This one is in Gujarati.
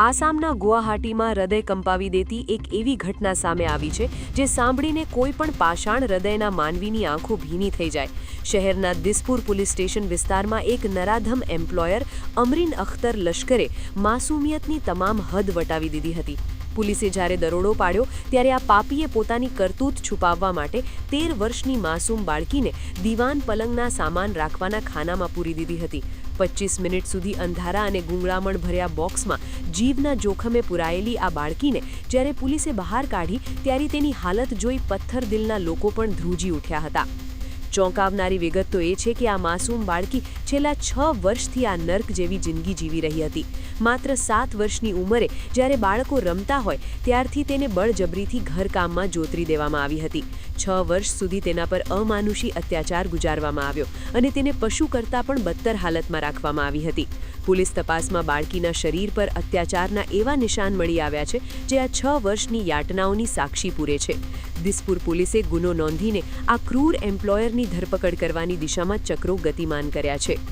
આસામના ગુવાહાટીમાં હૃદય કંપાવી દેતી એક એવી ઘટના સામે આવી છે જે સાંભળીને કોઈ પણ પાષાણ હૃદયના માનવીની આંખો ભીની થઈ જાય। શહેરના દિસપુર પોલીસ સ્ટેશન વિસ્તારમાં એક નરાધમ એમ્પ્લોયર અમરીન અખ્તર લશ્કરે માસૂમિયતની તમામ હદ વટાવી દીધી હતી। પોલીસે જ્યારે દરોડો પાડ્યો ત્યારે આ પાપીએ પોતાની કરતૂત છુપાવવા માટે 13 વર્ષની માસૂમ બાળકીને દીવાન પલંગના સામાન રાખવાના ખાનામાં પૂરી દીધી હતી। 25 મિનિટ સુધી અંધારા અને ગૂંગળામણ ભર્યા બોક્સમાં જીવના જોખમે પુરાયેલી આ બાળકીને જ્યારે પોલીસે બહાર કાઢી ત્યારે તેની હાલત જોઈ પથ્થરદિલના લોકો પણ ધ્રુજી ઉઠ્યા હતા। ચોંકાવનારી વિગત તો એ છે કે આ માસૂમ બાળકી છેલ્લા 6 વર્ષથી આ નર્ક જેવી જિંદગી જીવી રહી હતી। માત્ર 7 વર્ષની ઉંમરે જ્યારે બાળકો રમતા હોય ત્યારથી તેને બળજબરીથી ઘરકામમાં જોતરી દેવામાં આવી હતી। 6 વર્ષ સુધી તેના પર અમાનુષી અત્યાચાર ગુજારવામાં આવ્યો અને તેને પશુ કરતાં પણ બદતર હાલતમાં રાખવામાં આવી હતી। પોલીસ તપાસમાં બાળકીના શરીર પર અત્યાચારના એવા નિશાન મળી આવ્યા છે જે આ 6 વર્ષની યાતનાઓની સાક્ષી પૂરે છે। દિસપુર પોલીસે ગુનો નોંધીને આ ક્રૂર એમ્પ્લોયરની ધરપકડ કરવાની દિશામાં ચક્રો ગતિમાન કર્યા છે।